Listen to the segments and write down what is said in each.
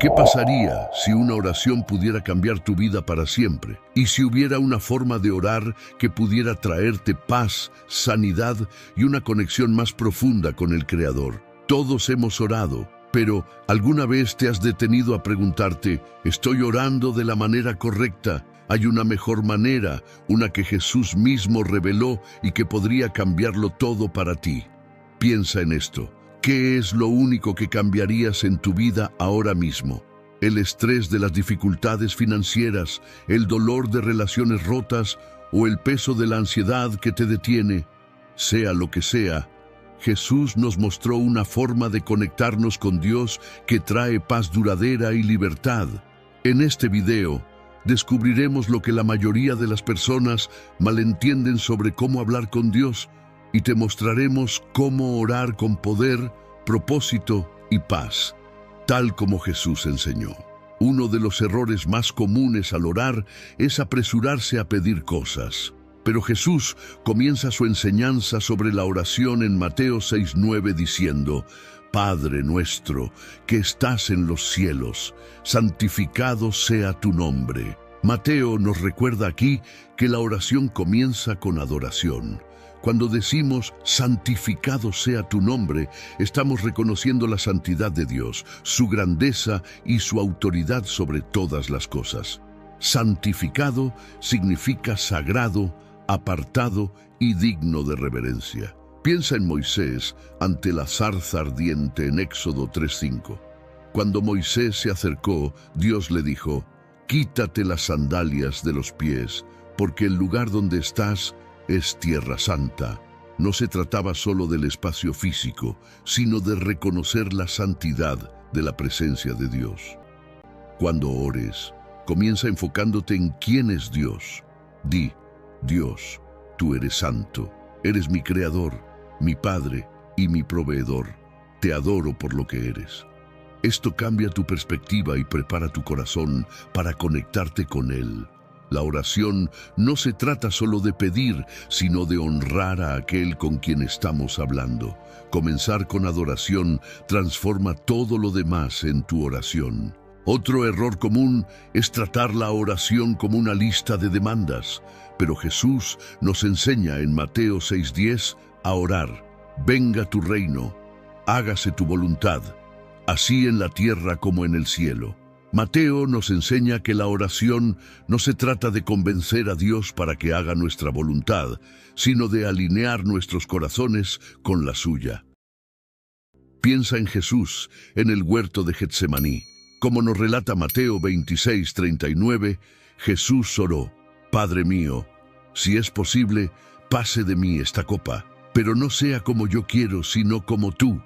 ¿Qué pasaría si una oración pudiera cambiar tu vida para siempre? Y si hubiera una forma de orar que pudiera traerte paz, sanidad y una conexión más profunda con el Creador. Todos hemos orado, pero ¿alguna vez te has detenido a preguntarte, ¿estoy orando de la manera correcta? ¿Hay una mejor manera, una que Jesús mismo reveló y que podría cambiarlo todo para ti? Piensa en esto. ¿Qué es lo único que cambiarías en tu vida ahora mismo? ¿El estrés de las dificultades financieras, el dolor de relaciones rotas o el peso de la ansiedad que te detiene? Sea lo que sea, Jesús nos mostró una forma de conectarnos con Dios que trae paz duradera y libertad. En este video, descubriremos lo que la mayoría de las personas malentienden sobre cómo hablar con Dios y te mostraremos cómo orar con poder, propósito y paz, tal como Jesús enseñó. Uno de los errores más comunes al orar es apresurarse a pedir cosas. Pero Jesús comienza su enseñanza sobre la oración en Mateo 6:9 diciendo: Padre nuestro, que estás en los cielos, santificado sea tu nombre. Mateo nos recuerda aquí que la oración comienza con adoración. Cuando decimos santificado sea tu nombre, estamos reconociendo la santidad de Dios, su grandeza y su autoridad sobre todas las cosas. Santificado significa sagrado, apartado y digno de reverencia. Piensa en Moisés ante la zarza ardiente en Éxodo 3:5. Cuando Moisés se acercó, Dios le dijo: Quítate las sandalias de los pies, porque el lugar donde estás es tierra santa. No se trataba solo del espacio físico, sino de reconocer la santidad de la presencia de Dios. Cuando ores, comienza enfocándote en quién es Dios. Di: Dios, tú eres santo, eres mi creador, mi Padre y mi proveedor. Te adoro por lo que eres. Esto cambia tu perspectiva y prepara tu corazón para conectarte con Él. La oración no se trata solo de pedir, sino de honrar a aquel con quien estamos hablando. Comenzar con adoración transforma todo lo demás en tu oración. Otro error común es tratar la oración como una lista de demandas, pero Jesús nos enseña en Mateo 6:10 a orar: Venga tu reino, hágase tu voluntad, así en la tierra como en el cielo. Mateo nos enseña que la oración no se trata de convencer a Dios para que haga nuestra voluntad, sino de alinear nuestros corazones con la suya. Piensa en Jesús en el huerto de Getsemaní. Como nos relata Mateo 26:39, Jesús oró: Padre mío, si es posible, pase de mí esta copa, pero no sea como yo quiero, sino como tú.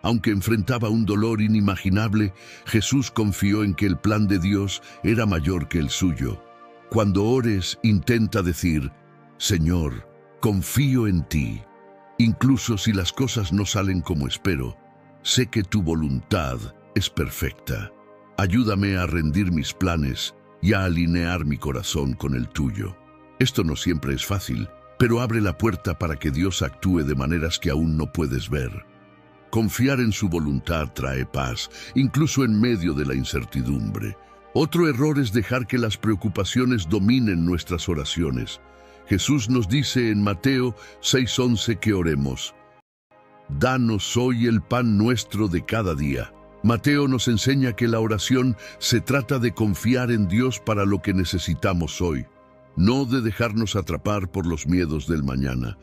Aunque enfrentaba un dolor inimaginable, Jesús confió en que el plan de Dios era mayor que el suyo. Cuando ores, intenta decir: Señor, confío en ti. Incluso si las cosas no salen como espero, sé que tu voluntad es perfecta. Ayúdame a rendir mis planes y a alinear mi corazón con el tuyo. Esto no siempre es fácil, pero abre la puerta para que Dios actúe de maneras que aún no puedes ver. Confiar en su voluntad trae paz, incluso en medio de la incertidumbre. Otro error es dejar que las preocupaciones dominen nuestras oraciones. Jesús nos dice en Mateo 6:11 que oremos: Danos hoy el pan nuestro de cada día. Mateo nos enseña que la oración se trata de confiar en Dios para lo que necesitamos hoy, no de dejarnos atrapar por los miedos del mañana.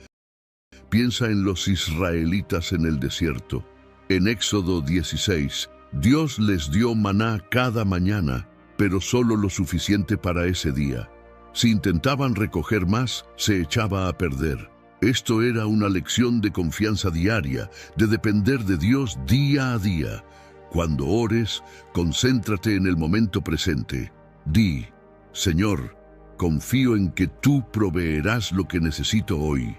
Piensa en los israelitas en el desierto. En Éxodo 16, Dios les dio maná cada mañana, pero solo lo suficiente para ese día. Si intentaban recoger más, se echaba a perder. Esto era una lección de confianza diaria, de depender de Dios día a día. Cuando ores, concéntrate en el momento presente. Di: Señor, confío en que tú proveerás lo que necesito hoy.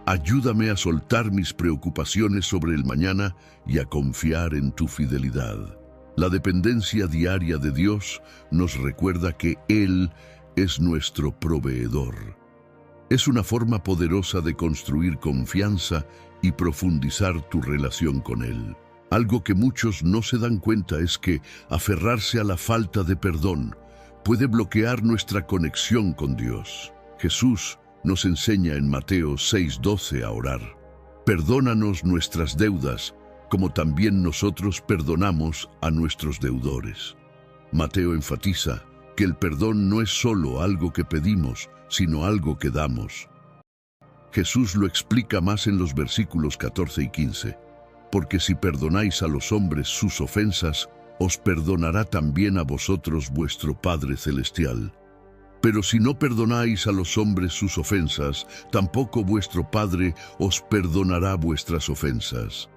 Ayúdame a soltar mis preocupaciones sobre el mañana y a confiar en tu fidelidad. La dependencia diaria de Dios nos recuerda que Él es nuestro proveedor. Es una forma poderosa de construir confianza y profundizar tu relación con Él. Algo que muchos no se dan cuenta es que aferrarse a la falta de perdón puede bloquear nuestra conexión con Dios. Jesús nos enseña en Mateo 6:12 a orar. Perdónanos nuestras deudas, como también nosotros perdonamos a nuestros deudores. Mateo enfatiza que el perdón no es solo algo que pedimos, sino algo que damos. Jesús lo explica más en los versículos 14 y 15. Porque si perdonáis a los hombres sus ofensas, os perdonará también a vosotros vuestro Padre Celestial. Pero si no perdonáis a los hombres sus ofensas, tampoco vuestro Padre os perdonará vuestras ofensas.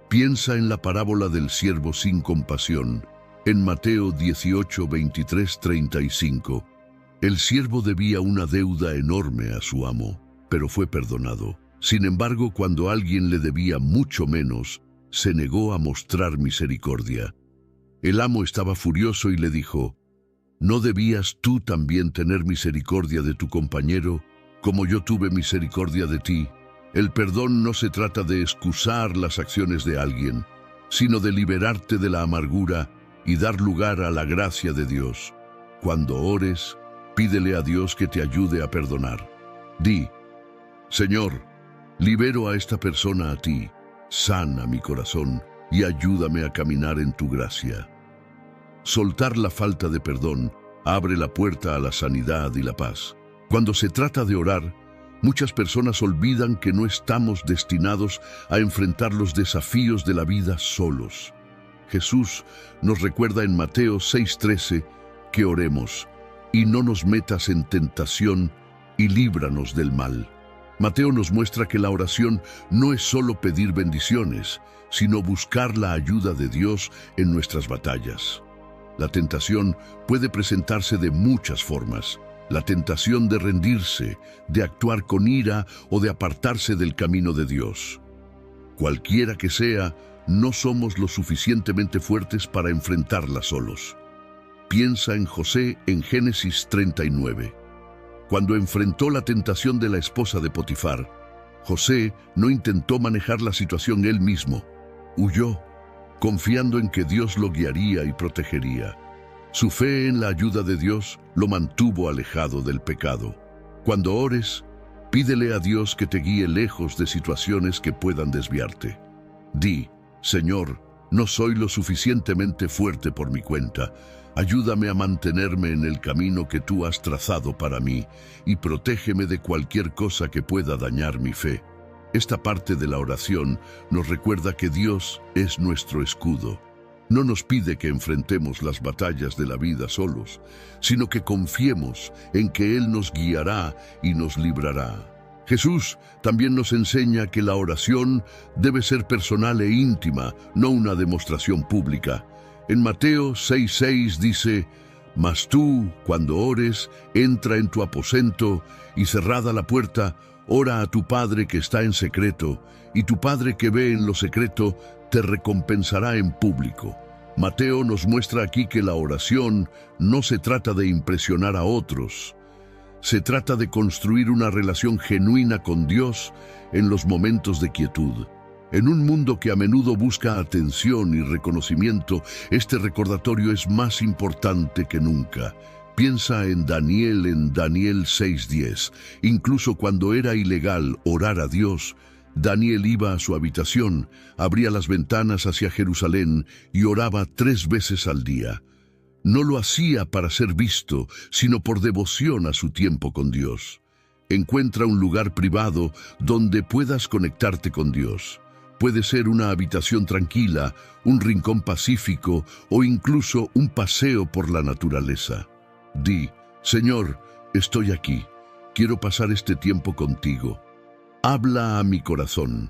Piensa en la parábola del siervo sin compasión, en Mateo 18, 23, 35. El siervo debía una deuda enorme a su amo, pero fue perdonado. Sin embargo, cuando alguien le debía mucho menos, se negó a mostrar misericordia. El amo estaba furioso y le dijo: ¿no debías tú también tener misericordia de tu compañero, como yo tuve misericordia de ti? El perdón no se trata de excusar las acciones de alguien, sino de liberarte de la amargura y dar lugar a la gracia de Dios. Cuando ores, pídele a Dios que te ayude a perdonar. Di: Señor, libero a esta persona a ti, sana mi corazón y ayúdame a caminar en tu gracia. Soltar la falta de perdón abre la puerta a la sanidad y la paz. Cuando se trata de orar, muchas personas olvidan que no estamos destinados a enfrentar los desafíos de la vida solos. Jesús nos recuerda en Mateo 6:13 que oremos: y no nos metas en tentación y líbranos del mal. Mateo nos muestra que la oración no es solo pedir bendiciones, sino buscar la ayuda de Dios en nuestras batallas. La tentación puede presentarse de muchas formas. La tentación de rendirse, de actuar con ira o de apartarse del camino de Dios. Cualquiera que sea, no somos lo suficientemente fuertes para enfrentarla solos. Piensa en José en Génesis 39. Cuando enfrentó la tentación de la esposa de Potifar, José no intentó manejar la situación él mismo. Huyó, confiando en que Dios lo guiaría y protegería. Su fe en la ayuda de Dios lo mantuvo alejado del pecado. Cuando ores, pídele a Dios que te guíe lejos de situaciones que puedan desviarte. Di: Señor, no soy lo suficientemente fuerte por mi cuenta. Ayúdame a mantenerme en el camino que tú has trazado para mí y protégeme de cualquier cosa que pueda dañar mi fe. Esta parte de la oración nos recuerda que Dios es nuestro escudo. No nos pide que enfrentemos las batallas de la vida solos, sino que confiemos en que Él nos guiará y nos librará. Jesús también nos enseña que la oración debe ser personal e íntima, no una demostración pública. En Mateo 6:6 dice: Mas tú, cuando ores, entra en tu aposento y cerrada la puerta, ora a tu Padre que está en secreto, y tu Padre que ve en lo secreto te recompensará en público. Mateo nos muestra aquí que la oración no se trata de impresionar a otros. Se trata de construir una relación genuina con Dios en los momentos de quietud. En un mundo que a menudo busca atención y reconocimiento, este recordatorio es más importante que nunca. Piensa en Daniel 6:10. Incluso cuando era ilegal orar a Dios, Daniel iba a su habitación, abría las ventanas hacia Jerusalén y oraba 3 veces al día. No lo hacía para ser visto, sino por devoción a su tiempo con Dios. Encuentra un lugar privado donde puedas conectarte con Dios. Puede ser una habitación tranquila, un rincón pacífico o incluso un paseo por la naturaleza. Di: Señor, estoy aquí. Quiero pasar este tiempo contigo. Habla a mi corazón.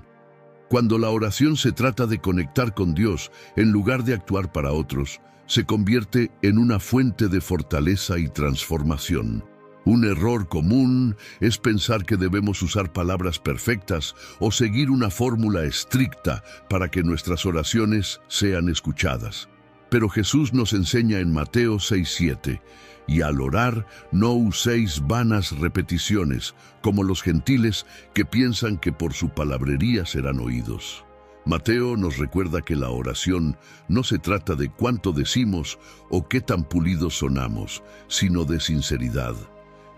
Cuando la oración se trata de conectar con Dios en lugar de actuar para otros, se convierte en una fuente de fortaleza y transformación. Un error común es pensar que debemos usar palabras perfectas o seguir una fórmula estricta para que nuestras oraciones sean escuchadas. Pero Jesús nos enseña en Mateo 6:7, y al orar no uséis vanas repeticiones, como los gentiles que piensan que por su palabrería serán oídos. Mateo nos recuerda que la oración no se trata de cuánto decimos o qué tan pulidos sonamos, sino de sinceridad.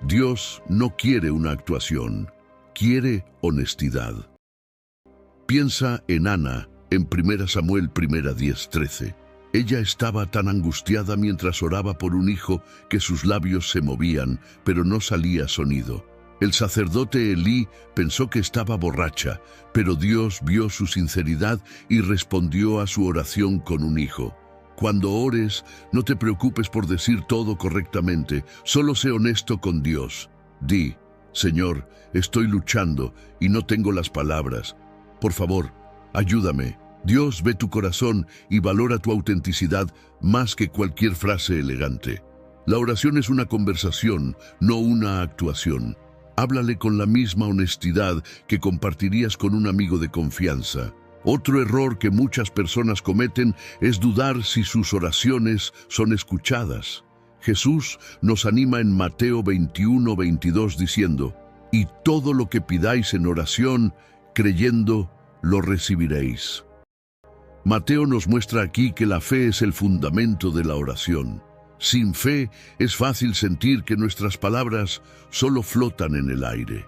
Dios no quiere una actuación, quiere honestidad. Piensa en Ana, en 1 Samuel 1:10-13. Ella estaba tan angustiada mientras oraba por un hijo que sus labios se movían, pero no salía sonido. El sacerdote Elí pensó que estaba borracha, pero Dios vio su sinceridad y respondió a su oración con un hijo. Cuando ores, no te preocupes por decir todo correctamente, solo sé honesto con Dios. Di, Señor, estoy luchando y no tengo las palabras. Por favor, ayúdame. Dios ve tu corazón y valora tu autenticidad más que cualquier frase elegante. La oración es una conversación, no una actuación. Háblale con la misma honestidad que compartirías con un amigo de confianza. Otro error que muchas personas cometen es dudar si sus oraciones son escuchadas. Jesús nos anima en Mateo 21:22 diciendo: «Y todo lo que pidáis en oración, creyendo, lo recibiréis». Mateo nos muestra aquí que la fe es el fundamento de la oración. Sin fe es fácil sentir que nuestras palabras solo flotan en el aire.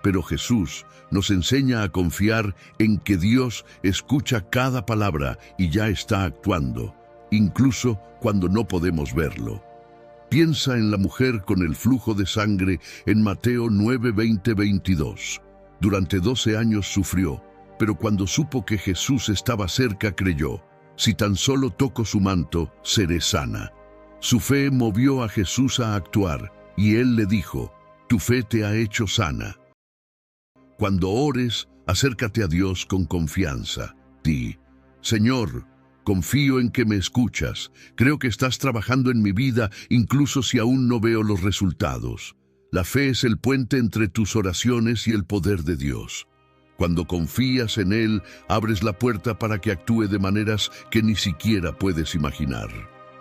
Pero Jesús nos enseña a confiar en que Dios escucha cada palabra y ya está actuando, incluso cuando no podemos verlo. Piensa en la mujer con el flujo de sangre en Mateo 9:20-22. Durante 12 años sufrió, pero cuando supo que Jesús estaba cerca creyó: «Si tan solo toco su manto, seré sana». Su fe movió a Jesús a actuar, y él le dijo: «Tu fe te ha hecho sana». Cuando ores, acércate a Dios con confianza. Di: «Señor, confío en que me escuchas. Creo que estás trabajando en mi vida, incluso si aún no veo los resultados». La fe es el puente entre tus oraciones y el poder de Dios. Cuando confías en Él, abres la puerta para que actúe de maneras que ni siquiera puedes imaginar.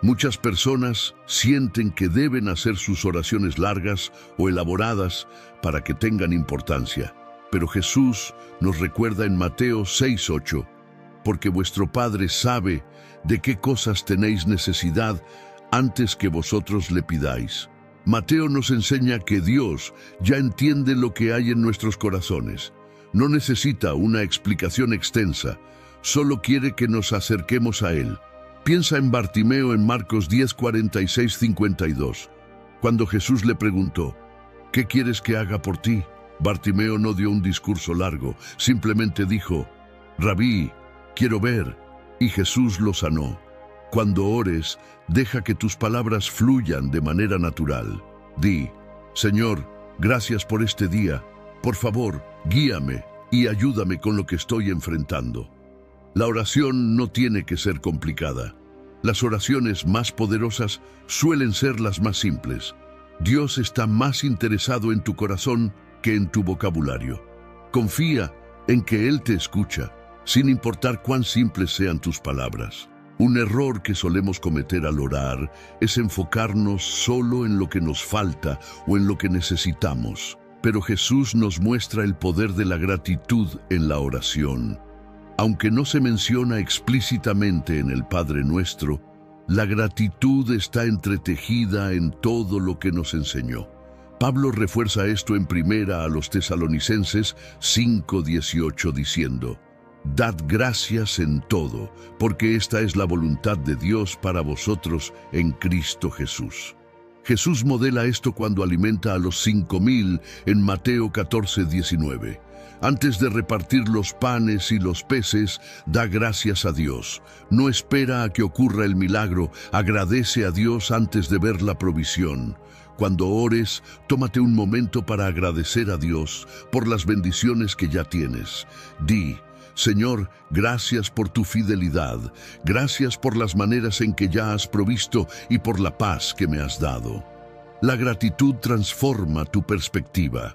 Muchas personas sienten que deben hacer sus oraciones largas o elaboradas para que tengan importancia. Pero Jesús nos recuerda en Mateo 6:8, «Porque vuestro Padre sabe de qué cosas tenéis necesidad antes que vosotros le pidáis». Mateo nos enseña que Dios ya entiende lo que hay en nuestros corazones. No necesita una explicación extensa, solo quiere que nos acerquemos a Él. Piensa en Bartimeo en Marcos 10:46-52. Cuando Jesús le preguntó: «¿Qué quieres que haga por ti?», Bartimeo no dio un discurso largo, simplemente dijo: «Rabí, quiero ver», y Jesús lo sanó. Cuando ores, deja que tus palabras fluyan de manera natural. Di: «Señor, gracias por este día. Por favor, guíame y ayúdame con lo que estoy enfrentando». La oración no tiene que ser complicada. Las oraciones más poderosas suelen ser las más simples. Dios está más interesado en tu corazón que en tu vocabulario. Confía en que Él te escucha, sin importar cuán simples sean tus palabras. Un error que solemos cometer al orar es enfocarnos solo en lo que nos falta o en lo que necesitamos. Pero Jesús nos muestra el poder de la gratitud en la oración. Aunque no se menciona explícitamente en el Padre Nuestro, la gratitud está entretejida en todo lo que nos enseñó. Pablo refuerza esto en 1 a los Tesalonicenses 5:18 diciendo: «Dad gracias en todo, porque esta es la voluntad de Dios para vosotros en Cristo Jesús». Jesús modela esto cuando alimenta a los 5,000 en Mateo 14:19. Antes de repartir los panes y los peces, da gracias a Dios. No espera a que ocurra el milagro, agradece a Dios antes de ver la provisión. Cuando ores, tómate un momento para agradecer a Dios por las bendiciones que ya tienes. Di: «Señor, gracias por tu fidelidad, gracias por las maneras en que ya has provisto y por la paz que me has dado». La gratitud transforma tu perspectiva.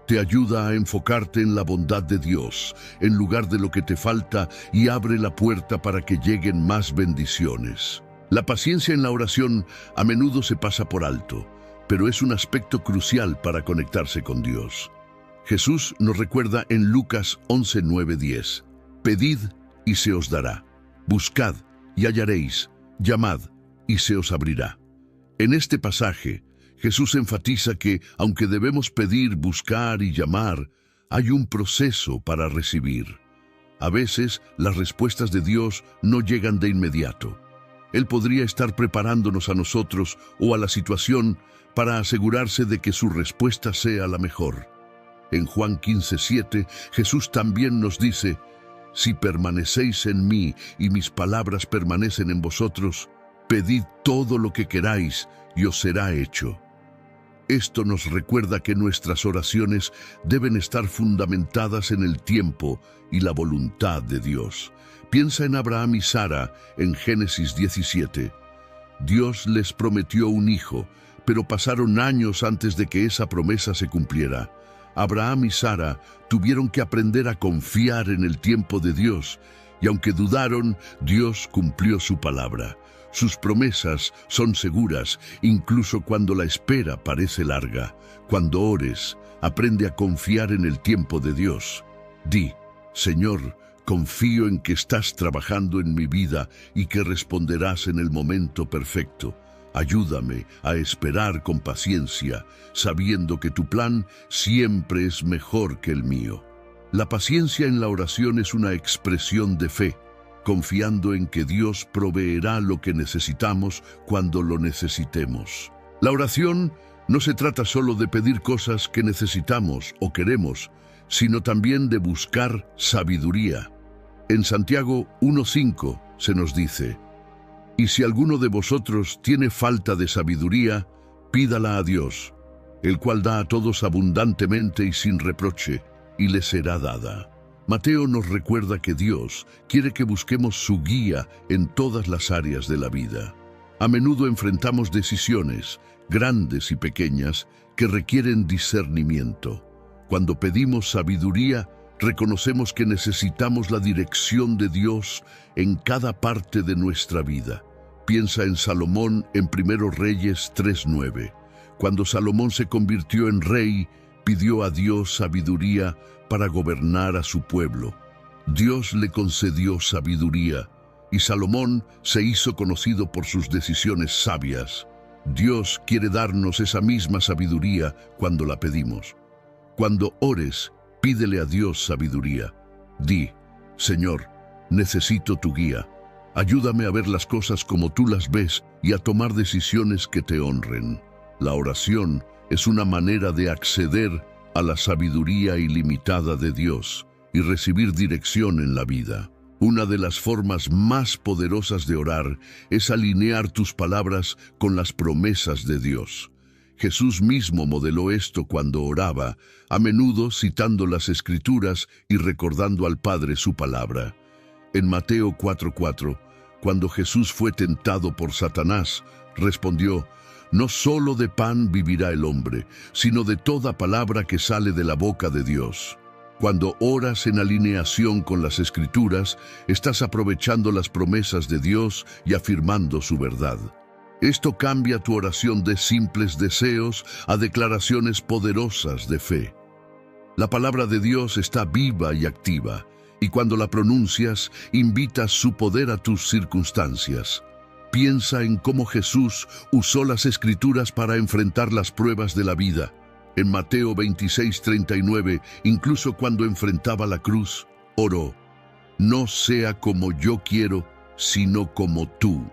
Te ayuda a enfocarte en la bondad de Dios, en lugar de lo que te falta, y abre la puerta para que lleguen más bendiciones. La paciencia en la oración a menudo se pasa por alto, pero es un aspecto crucial para conectarse con Dios. Jesús nos recuerda en Lucas 11:9-10: «Pedid y se os dará. Buscad y hallaréis, llamad y se os abrirá. En este pasaje, Jesús enfatiza que, aunque debemos pedir, buscar y llamar, hay un proceso para recibir. A veces, las respuestas de Dios no llegan de inmediato. Él podría estar preparándonos a nosotros o a la situación para asegurarse de que su respuesta sea la mejor. En Juan 15:7, Jesús también nos dice: si permanecéis en mí y mis palabras permanecen en vosotros, pedid todo lo que queráis y os será hecho. Esto nos recuerda que nuestras oraciones deben estar fundamentadas en el tiempo y la voluntad de Dios. Piensa en Abraham y Sara en Génesis 17. Dios les prometió un hijo, pero pasaron años antes de que esa promesa se cumpliera. Abraham y Sara tuvieron que aprender a confiar en el tiempo de Dios, y aunque dudaron, Dios cumplió su palabra. Sus promesas son seguras, incluso cuando la espera parece larga. Cuando ores, aprende a confiar en el tiempo de Dios. Di: Señor, confío en que estás trabajando en mi vida y que responderás en el momento perfecto. Ayúdame a esperar con paciencia, sabiendo que tu plan siempre es mejor que el mío. La paciencia en la oración es una expresión de fe, confiando en que Dios proveerá lo que necesitamos cuando lo necesitemos. La oración no se trata solo de pedir cosas que necesitamos o queremos, sino también de buscar sabiduría. En Santiago 1:5 se nos dice: y si alguno de vosotros tiene falta de sabiduría, pídala a Dios, el cual da a todos abundantemente y sin reproche, y le será dada. Mateo nos recuerda que Dios quiere que busquemos su guía en todas las áreas de la vida. A menudo enfrentamos decisiones, grandes y pequeñas, que requieren discernimiento. Cuando pedimos sabiduría, reconocemos que necesitamos la dirección de Dios en cada parte de nuestra vida. Piensa en Salomón en 1 Reyes 3:9. Cuando Salomón se convirtió en rey, pidió a Dios sabiduría para gobernar a su pueblo. Dios le concedió sabiduría, y Salomón se hizo conocido por sus decisiones sabias. Dios quiere darnos esa misma sabiduría cuando la pedimos. Cuando ores, pídele a Dios sabiduría. Di: Señor, necesito tu guía. Ayúdame a ver las cosas como tú las ves y a tomar decisiones que te honren. La oración es una manera de acceder a la sabiduría ilimitada de Dios y recibir dirección en la vida. Una de las formas más poderosas de orar es alinear tus palabras con las promesas de Dios. Jesús mismo modeló esto cuando oraba, a menudo citando las Escrituras y recordando al Padre su palabra. En Mateo 4:4, cuando Jesús fue tentado por Satanás, respondió: no solo de pan vivirá el hombre, sino de toda palabra que sale de la boca de Dios. Cuando oras en alineación con las Escrituras, estás aprovechando las promesas de Dios y afirmando su verdad. Esto cambia tu oración de simples deseos a declaraciones poderosas de fe. La palabra de Dios está viva y activa, y cuando la pronuncias, invitas su poder a tus circunstancias. Piensa en cómo Jesús usó las Escrituras para enfrentar las pruebas de la vida. En Mateo 26:39, incluso cuando enfrentaba la cruz, oró: no sea como yo quiero, sino como tú.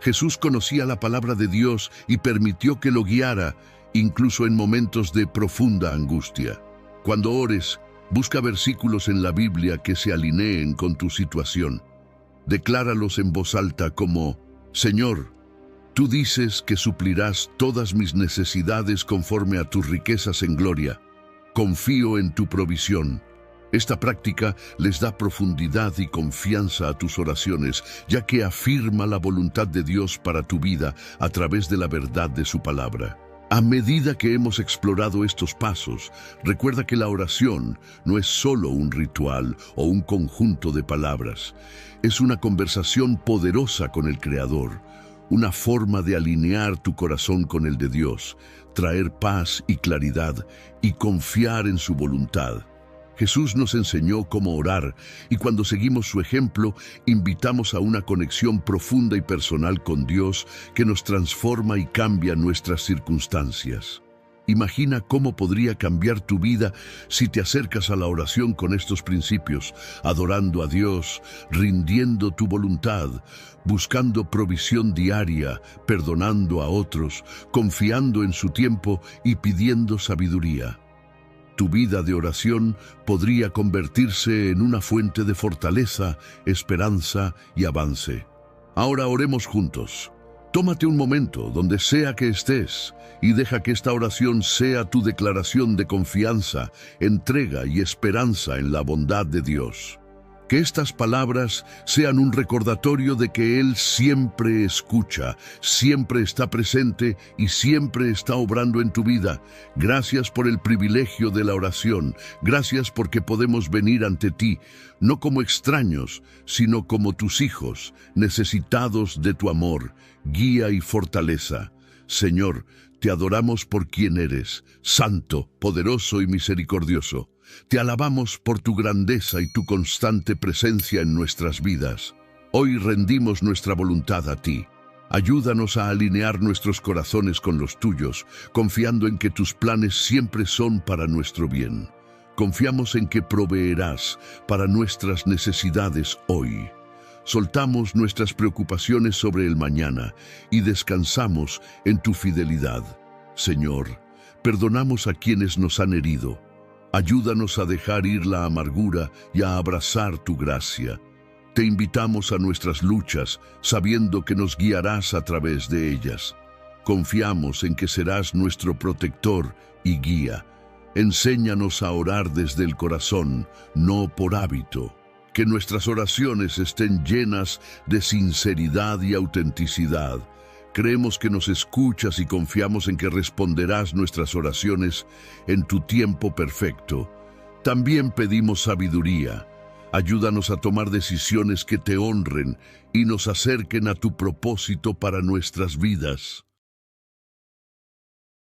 Jesús conocía la palabra de Dios y permitió que lo guiara, incluso en momentos de profunda angustia. Cuando ores, busca versículos en la Biblia que se alineen con tu situación. Decláralos en voz alta como: Señor, tú dices que suplirás todas mis necesidades conforme a tus riquezas en gloria. Confío en tu provisión. Esta práctica les da profundidad y confianza a tus oraciones, ya que afirma la voluntad de Dios para tu vida a través de la verdad de su palabra. A medida que hemos explorado estos pasos, recuerda que la oración no es solo un ritual o un conjunto de palabras. Es una conversación poderosa con el Creador, una forma de alinear tu corazón con el de Dios, traer paz y claridad y confiar en su voluntad. Jesús nos enseñó cómo orar y cuando seguimos su ejemplo, invitamos a una conexión profunda y personal con Dios que nos transforma y cambia nuestras circunstancias. Imagina cómo podría cambiar tu vida si te acercas a la oración con estos principios, adorando a Dios, rindiendo tu voluntad, buscando provisión diaria, perdonando a otros, confiando en su tiempo y pidiendo sabiduría. Tu vida de oración podría convertirse en una fuente de fortaleza, esperanza y avance. Ahora oremos juntos. Tómate un momento, donde sea que estés, y deja que esta oración sea tu declaración de confianza, entrega y esperanza en la bondad de Dios. Que estas palabras sean un recordatorio de que Él siempre escucha, siempre está presente y siempre está obrando en tu vida. Gracias por el privilegio de la oración. Gracias porque podemos venir ante ti, no como extraños, sino como tus hijos, necesitados de tu amor, guía y fortaleza. Señor, te adoramos por quien eres, santo, poderoso y misericordioso. Te alabamos por tu grandeza y tu constante presencia en nuestras vidas. Hoy rendimos nuestra voluntad a ti. Ayúdanos a alinear nuestros corazones con los tuyos, confiando en que tus planes siempre son para nuestro bien. Confiamos en que proveerás para nuestras necesidades hoy. Soltamos nuestras preocupaciones sobre el mañana y descansamos en tu fidelidad. Señor, perdonamos a quienes nos han herido. Ayúdanos a dejar ir la amargura y a abrazar tu gracia. Te invitamos a nuestras luchas, sabiendo que nos guiarás a través de ellas. Confiamos en que serás nuestro protector y guía. Enséñanos a orar desde el corazón, no por hábito. Que nuestras oraciones estén llenas de sinceridad y autenticidad. Creemos que nos escuchas y confiamos en que responderás nuestras oraciones en tu tiempo perfecto. También pedimos sabiduría. Ayúdanos a tomar decisiones que te honren y nos acerquen a tu propósito para nuestras vidas.